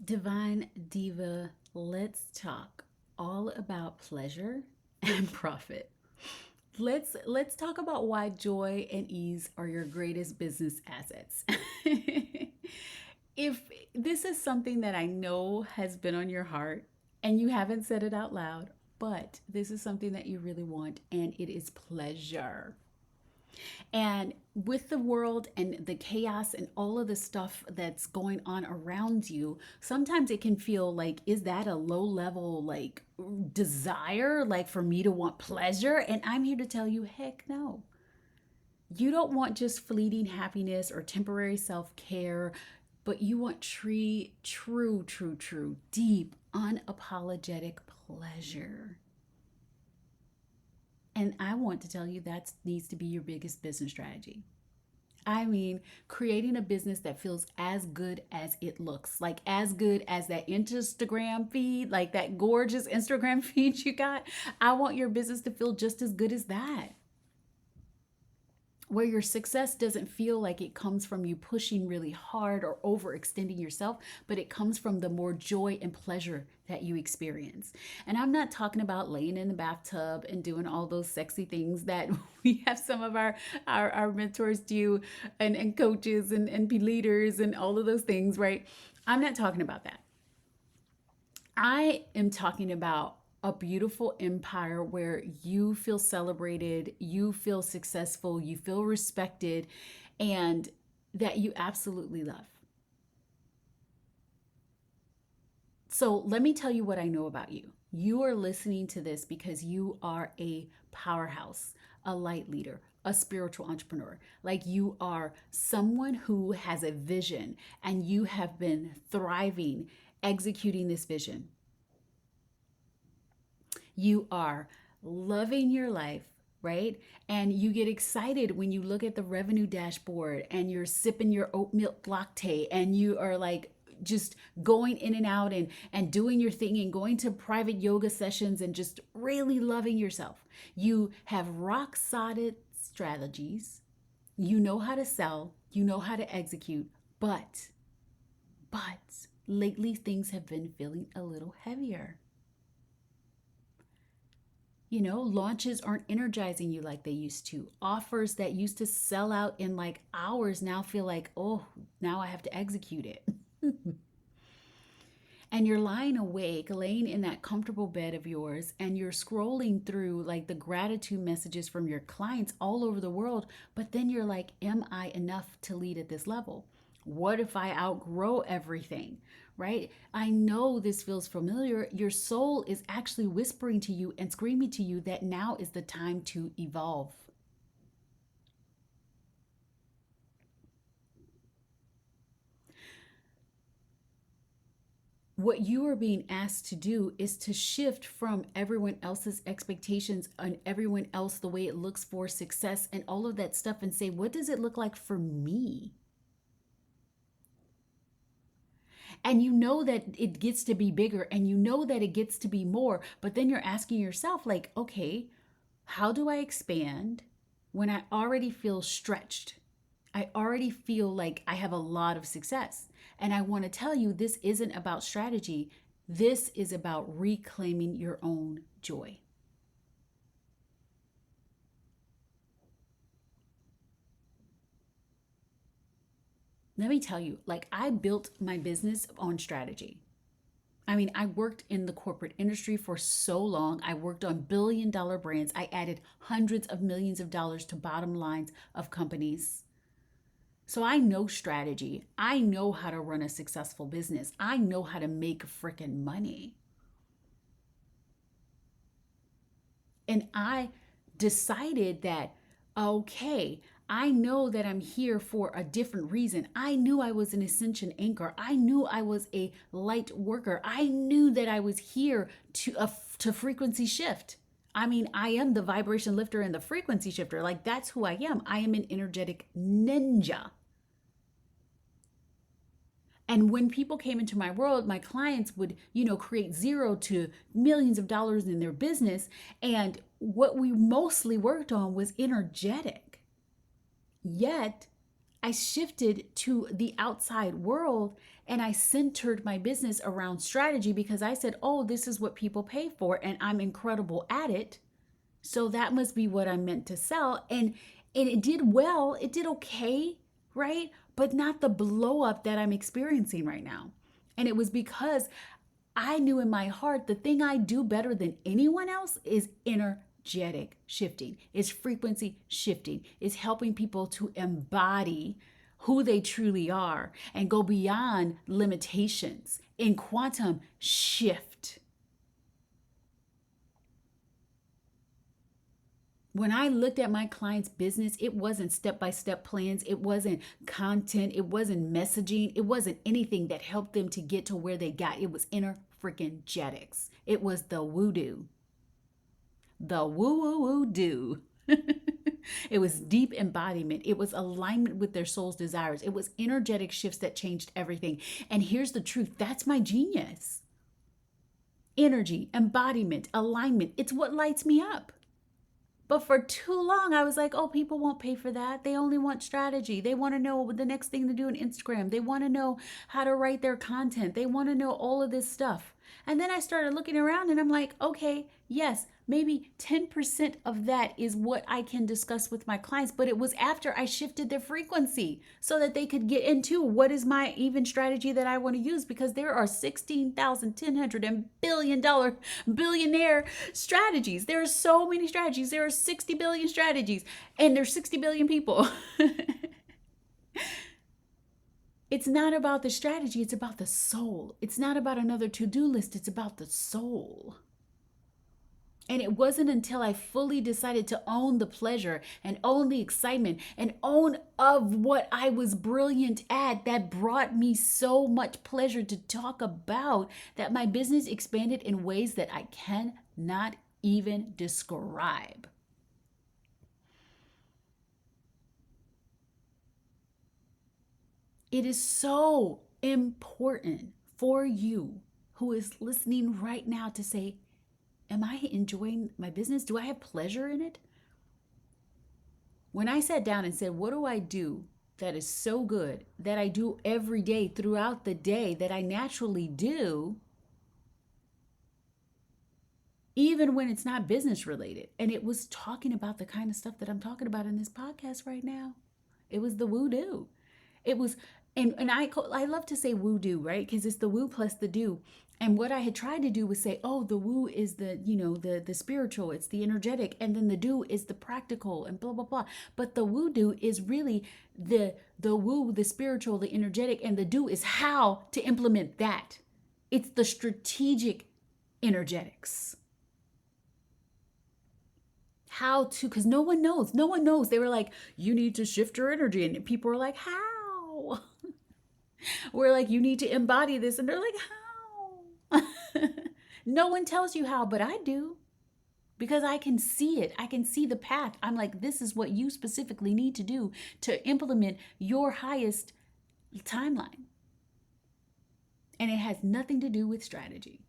Divine Diva, let's talk all about pleasure and profit. Let's talk about why joy and ease are your greatest business assets. If this is something that I know has been on your heart and you haven't said it out loud, but this is something that you really want and it is pleasure. And with the world and the chaos and all of the stuff that's going on around you, sometimes it can feel like, is that a low level, like, desire, like for me to want pleasure? And I'm here to tell you, heck no. You don't want just fleeting happiness or temporary self care, but you want true, deep, unapologetic pleasure. And I want to tell you that needs to be your biggest business strategy. I mean, creating a business that feels as good as it looks, like as good as that Instagram feed, like that gorgeous Instagram feed you got. I want your business to feel just as good as that, where your success doesn't feel like it comes from you pushing really hard or overextending yourself, but it comes from the more joy and pleasure that you experience. And I'm not talking about laying in the bathtub and doing all those sexy things that we have some of our mentors do, and coaches and be leaders and all of those things, right? I'm not talking about that. I am talking about a beautiful empire where you feel celebrated, you feel successful, you feel respected, and that you absolutely love. So, let me tell you what I know about you. You are listening to this because you are a powerhouse, a light leader, a spiritual entrepreneur. Like, you are someone who has a vision and you have been thriving executing this vision. You are loving your life, right? And you get excited when you look at the revenue dashboard and you're sipping your oat milk latte and you are like just going in and out and doing your thing and going to private yoga sessions and just really loving yourself. You have rock solid strategies. You know how to sell, you know how to execute, but lately things have been feeling a little heavier. Launches aren't energizing you like they used to. Offers that used to sell out in like hours now feel like, oh, now I have to execute it. And you're lying awake, laying in that comfortable bed of yours, and you're scrolling through like the gratitude messages from your clients all over the world. But then you're like, am I enough to lead at this level? What if I outgrow everything? Right? I know this feels familiar. Your soul is actually whispering to you and screaming to you that now is the time to evolve. What you are being asked to do is to shift from everyone else's expectations and everyone else, the way it looks for success and all of that stuff, and say, what does it look like for me? And you know that it gets to be bigger and you know that it gets to be more, but then you're asking yourself, like, okay, how do I expand when I already feel stretched? I already feel like I have a lot of success. And I want to tell you, this isn't about strategy. This is about reclaiming your own joy. Let me tell you, like, I built my business on strategy. I mean, I worked in the corporate industry for so long. I worked on billion-dollar brands. I added hundreds of millions of dollars to bottom lines of companies. So I know strategy. I know how to run a successful business. I know how to make freaking money. And I decided that, okay, I know that I'm here for a different reason. I knew I was an ascension anchor. I knew I was a light worker. I knew that I was here to frequency shift. I mean, I am the vibration lifter and the frequency shifter. Like, that's who I am. I am an energetic ninja. And when people came into my world, my clients would, create zero to millions of dollars in their business. And what we mostly worked on was energetic. Yet, I shifted to the outside world and I centered my business around strategy because I said, oh, this is what people pay for and I'm incredible at it. So that must be what I'm meant to sell. And it did well, it did okay, right? But not the blow up that I'm experiencing right now. And it was because I knew in my heart the thing I do better than anyone else is energetic shifting, is frequency shifting, is helping people to embody who they truly are and go beyond limitations in quantum shift. When I looked at my client's business, it wasn't step-by-step plans. It wasn't content. It wasn't messaging. It wasn't anything that helped them to get to where they got. It was inner freaking jetics. It was the woo-doo. The woo-woo-woo-doo. It was deep embodiment. It was alignment with their soul's desires. It was energetic shifts that changed everything. And here's the truth. That's my genius. Energy, embodiment, alignment. It's what lights me up. But for too long, I was like, oh, people won't pay for that. They only want strategy. They want to know the next thing to do on Instagram. They want to know how to write their content. They want to know all of this stuff. And then I started looking around and I'm like, okay, yes, maybe 10% of that is what I can discuss with my clients. But it was after I shifted their frequency so that they could get into what is my even strategy that I want to use, because there are 16,100 and billionaire strategies. There are so many strategies. There are 60 billion strategies and there's 60 billion people. It's not about the strategy, it's about the soul. It's not about another to-do list, it's about the soul. And it wasn't until I fully decided to own the pleasure and own the excitement and own of what I was brilliant at that brought me so much pleasure to talk about that my business expanded in ways that I cannot even describe. It is so important for you who is listening right now to say, am I enjoying my business? Do I have pleasure in it? When I sat down and said, what do I do that is so good, that I do every day throughout the day, that I naturally do, even when it's not business related? And it was talking about the kind of stuff that I'm talking about in this podcast right now. It was the woo-doo. It was, and I love to say woo-doo, right? Because it's the woo plus the do. And what I had tried to do was say, oh, the woo is the, the spiritual, it's the energetic, and then the do is the practical and blah, blah, blah. But the woo-do is really the woo, the spiritual, the energetic, and the do is how to implement that. It's the strategic energetics. How to, because no one knows. They were like, you need to shift your energy. And people were like, how? We're like, you need to embody this. And they're like, how? No one tells you how, but I do, because I can see it. I can see the path. I'm like, this is what you specifically need to do to implement your highest timeline. And it has nothing to do with strategy.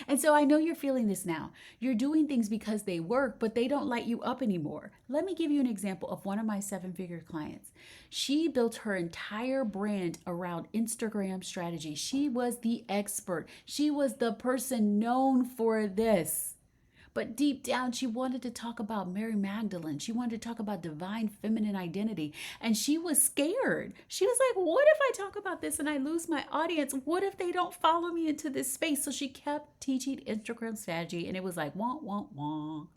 And so I know you're feeling this now. You're doing things because they work, but they don't light you up anymore. Let me give you an example of one of my 7-figure clients. She built her entire brand around Instagram strategy. She was the expert. She was the person known for this. But deep down, she wanted to talk about Mary Magdalene. She wanted to talk about divine feminine identity. And she was scared. She was like, what if I talk about this and I lose my audience? What if they don't follow me into this space? So she kept teaching Instagram strategy, and it was like, wah, wah, wah.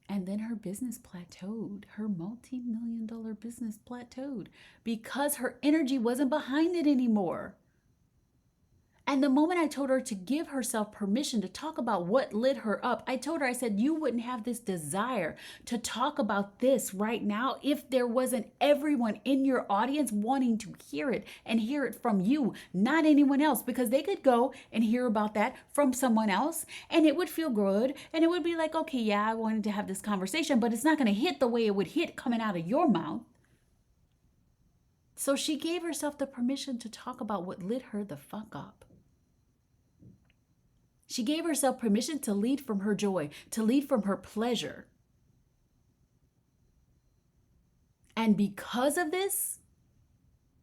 And then her business plateaued. Her multi-million-dollar business plateaued because her energy wasn't behind it anymore. And the moment I told her to give herself permission to talk about what lit her up, I told her, I said, you wouldn't have this desire to talk about this right now if there wasn't everyone in your audience wanting to hear it and hear it from you, not anyone else, because they could go and hear about that from someone else and it would feel good. And it would be like, okay, yeah, I wanted to have this conversation, but it's not going to hit the way it would hit coming out of your mouth. So she gave herself the permission to talk about what lit her the fuck up. She gave herself permission to lead from her joy, to lead from her pleasure. And because of this,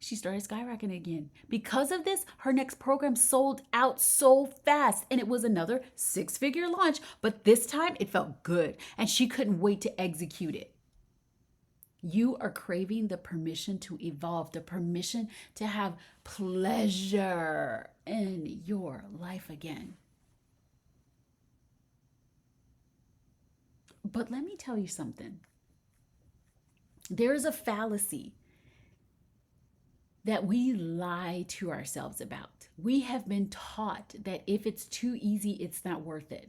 she started skyrocketing again. Because of this, her next program sold out so fast. And it was another 6-figure launch, but this time it felt good and she couldn't wait to execute it. You are craving the permission to evolve, the permission to have pleasure in your life again. But let me tell you something. There is a fallacy that we lie to ourselves about. We have been taught that if it's too easy, it's not worth it.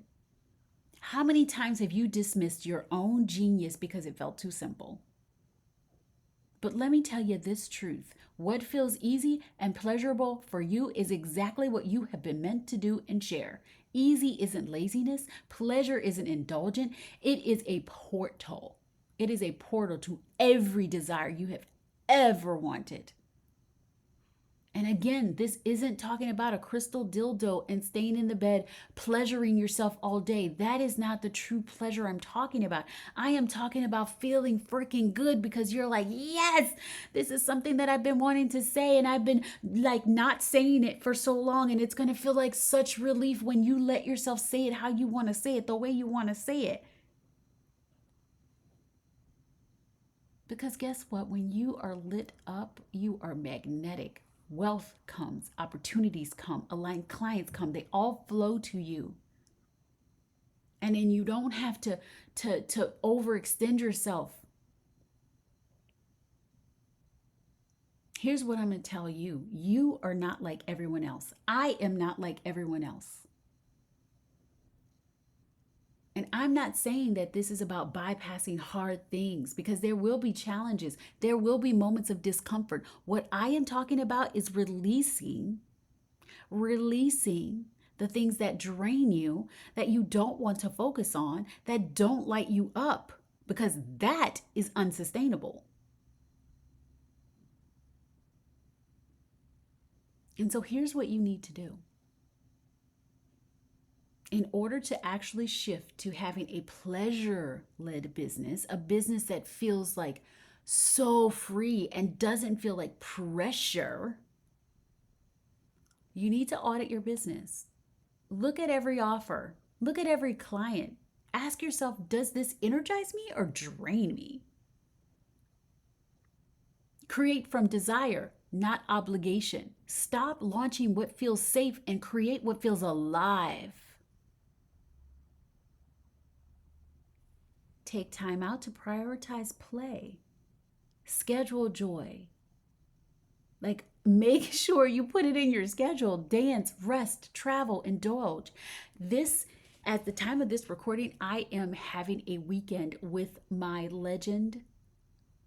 How many times have you dismissed your own genius because it felt too simple? But let me tell you this truth. What feels easy and pleasurable for you is exactly what you have been meant to do and share. Easy isn't laziness. Pleasure isn't indulgent. It is a portal. It is a portal to every desire you have ever wanted. And again, this isn't talking about a crystal dildo and staying in the bed, pleasuring yourself all day. That is not the true pleasure I'm talking about. I am talking about feeling freaking good because you're like, yes, this is something that I've been wanting to say and I've been like not saying it for so long. And it's going to feel like such relief when you let yourself say it how you want to say it, the way you want to say it. Because guess what? When you are lit up, you are magnetic. Wealth comes, opportunities come, aligned clients come, they all flow to you. And then you don't have to overextend yourself. Here's what I'm going to tell you. You are not like everyone else. I am not like everyone else. And I'm not saying that this is about bypassing hard things because there will be challenges. There will be moments of discomfort. What I am talking about is releasing the things that drain you, that you don't want to focus on, that don't light you up, because that is unsustainable. And so here's what you need to do. In order to actually shift to having a pleasure-led business, a business that feels like so free and doesn't feel like pressure, you need to audit your business. Look at every offer. Look at every client. Ask yourself, does this energize me or drain me? Create from desire, not obligation. Stop launching what feels safe and create what feels alive. Take time out to prioritize play. Schedule joy. Like, make sure you put it in your schedule. Dance, rest, travel, indulge. This, at the time of this recording, I am having a weekend with my legend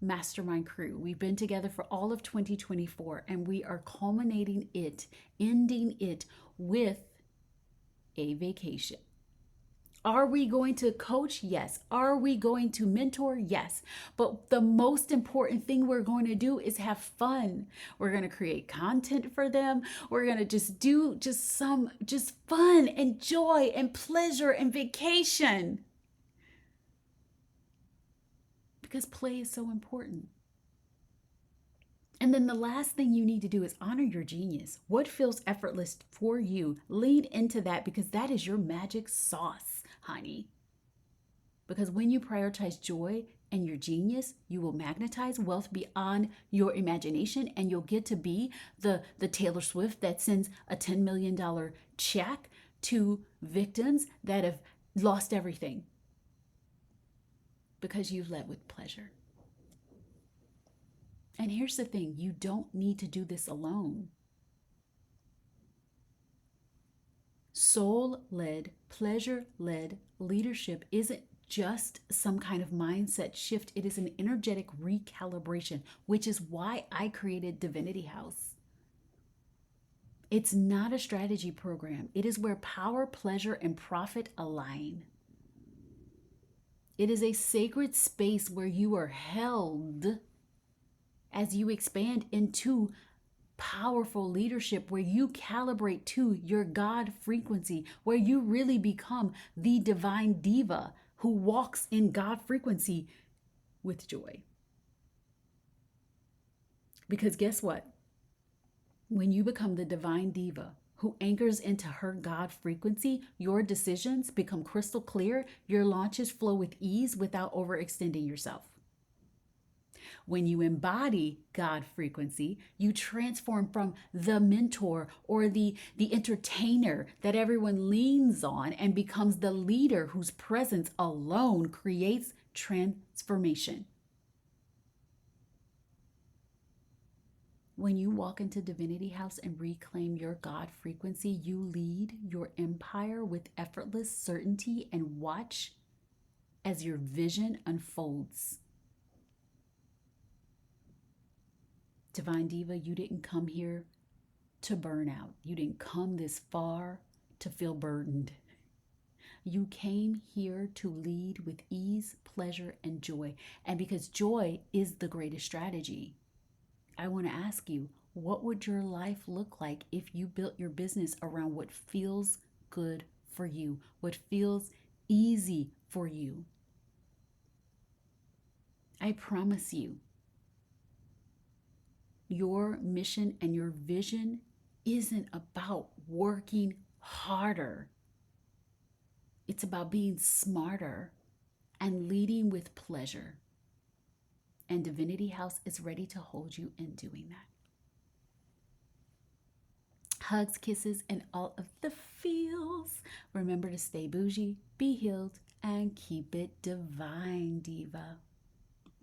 mastermind crew. We've been together for all of 2024, and we are culminating it, ending it with a vacation. Are we going to coach? Yes. Are we going to mentor? Yes. But the most important thing we're going to do is have fun. We're going to create content for them. We're going to just do just fun and joy and pleasure and vacation. Because play is so important. And then the last thing you need to do is honor your genius. What feels effortless for you? Lean into that because that is your magic sauce, honey. Because when you prioritize joy and your genius, you will magnetize wealth beyond your imagination, and you'll get to be the Taylor Swift that sends a $10 million check to victims that have lost everything because you've led with pleasure. And here's the thing, you don't need to do this alone. Soul-led, pleasure-led leadership isn't just some kind of mindset shift. It is an energetic recalibration, which is why I created Divinity House. It's not a strategy program. It is where power, pleasure, and profit align. It is a sacred space where you are held as you expand into powerful leadership, where you calibrate to your God frequency, where you really become the divine diva who walks in God frequency with joy. Because guess what? When you become the divine diva who anchors into her God frequency, your decisions become crystal clear, your launches flow with ease without overextending yourself. When you embody God frequency, you transform from the mentor or the entertainer that everyone leans on and becomes the leader whose presence alone creates transformation. When you walk into Divinity House and reclaim your God frequency, you lead your empire with effortless certainty and watch as your vision unfolds. Divine Diva, you didn't come here to burn out. You didn't come this far to feel burdened. You came here to lead with ease, pleasure, and joy. And because joy is the greatest strategy, I want to ask you, what would your life look like if you built your business around what feels good for you, what feels easy for you? I promise you, your mission and your vision isn't about working harder. It's about being smarter and leading with pleasure. And Divinity House is ready to hold you in doing that. Hugs, kisses, and all of the feels. Remember to stay bougie, be healed, and keep it divine, Diva.